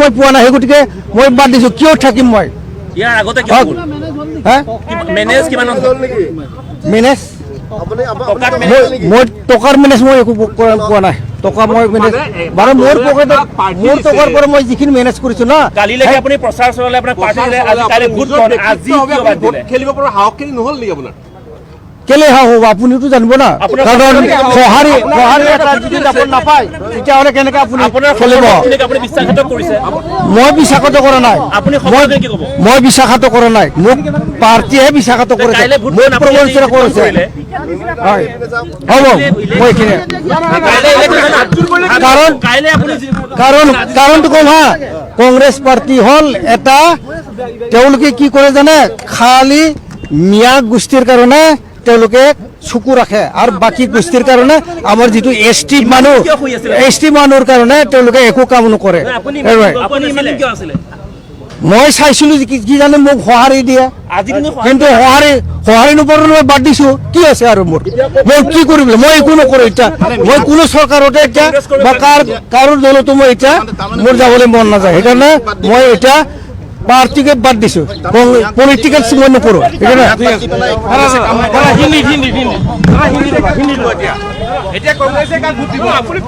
মই পোৱা নাই সেই গতিকে মই বাদ দিছোঁ কিয় থাকিম মই ইয়াৰ আগতে কি হ'ল মেনেজ কিমান হ'ল মেনেজ মই টকাৰ মেনেজ মই একো পোৱা নাই টকা মই মেনেজ বাৰু মোৰ পকেটত মোৰ টকাৰ পৰা মই যিখিনি মেনেজ কৰিছোঁ না কালিলৈকে আপুনি প্ৰচাৰ চলালে আপোনাৰ পাৰ্টিলে আজি কাইলৈ ভোট আজি কিয় বাদ দিলে খেলিব পৰা সাহসখিনি নহ'ল নেকি আপোনাৰ কেলে হ'ব আপুনিতো জানিব না কাৰণ সঁহাৰি এটা যদি আপুনি নাপায় তেতিয়াহ'লে কেনেকৈ আপুনি চলিব আপুনি বিশ্বাসঘাতক কৰিছে মই বিশ্বাসঘাত কৰা নাই মই বিশ্বাসঘাত কৰা নাই মোক পাৰ্টীয়েহে বিশ্বাসঘাত কৰিছে মোক প্ৰবঞ্চনা কৰিছে হয় হ'ব মই এইখিনি কাৰণটো কম হা কংগ্ৰেছ পাৰ্টি হ'ল এটা তেওঁলোকে কি কৰে জানে খালি মিয়া গোষ্ঠীৰ কাৰণে তেওঁলোকে চকু ৰাখে আৰু বাকী গোষ্ঠীৰ কাৰণে আমাৰ যিটো এছ টি মানুহৰ কাৰণে তেওঁলোকে একো কাম নকৰে মই চাইছিলোঁ কি জানে মোক সঁহাৰি দিয়ে কিন্তু সঁহাৰি নোপোৱাৰ মই বাদ দিছোঁ কি আছে আৰু মোৰ কি কৰিম মই একো নকৰোঁ এতিয়া মই কোনো চৰকাৰতে এতিয়া বা কাৰো দলতো মই এতিয়া মোৰ যাবলৈ মন নাযায় সেইকাৰণে মই এতিয়া পাৰ্টিকে বাদ দিছোঁ পলিটিকেল মই নকৰোঁ এতিয়া কংগ্ৰেছে কাক ভোট দিব আপুনি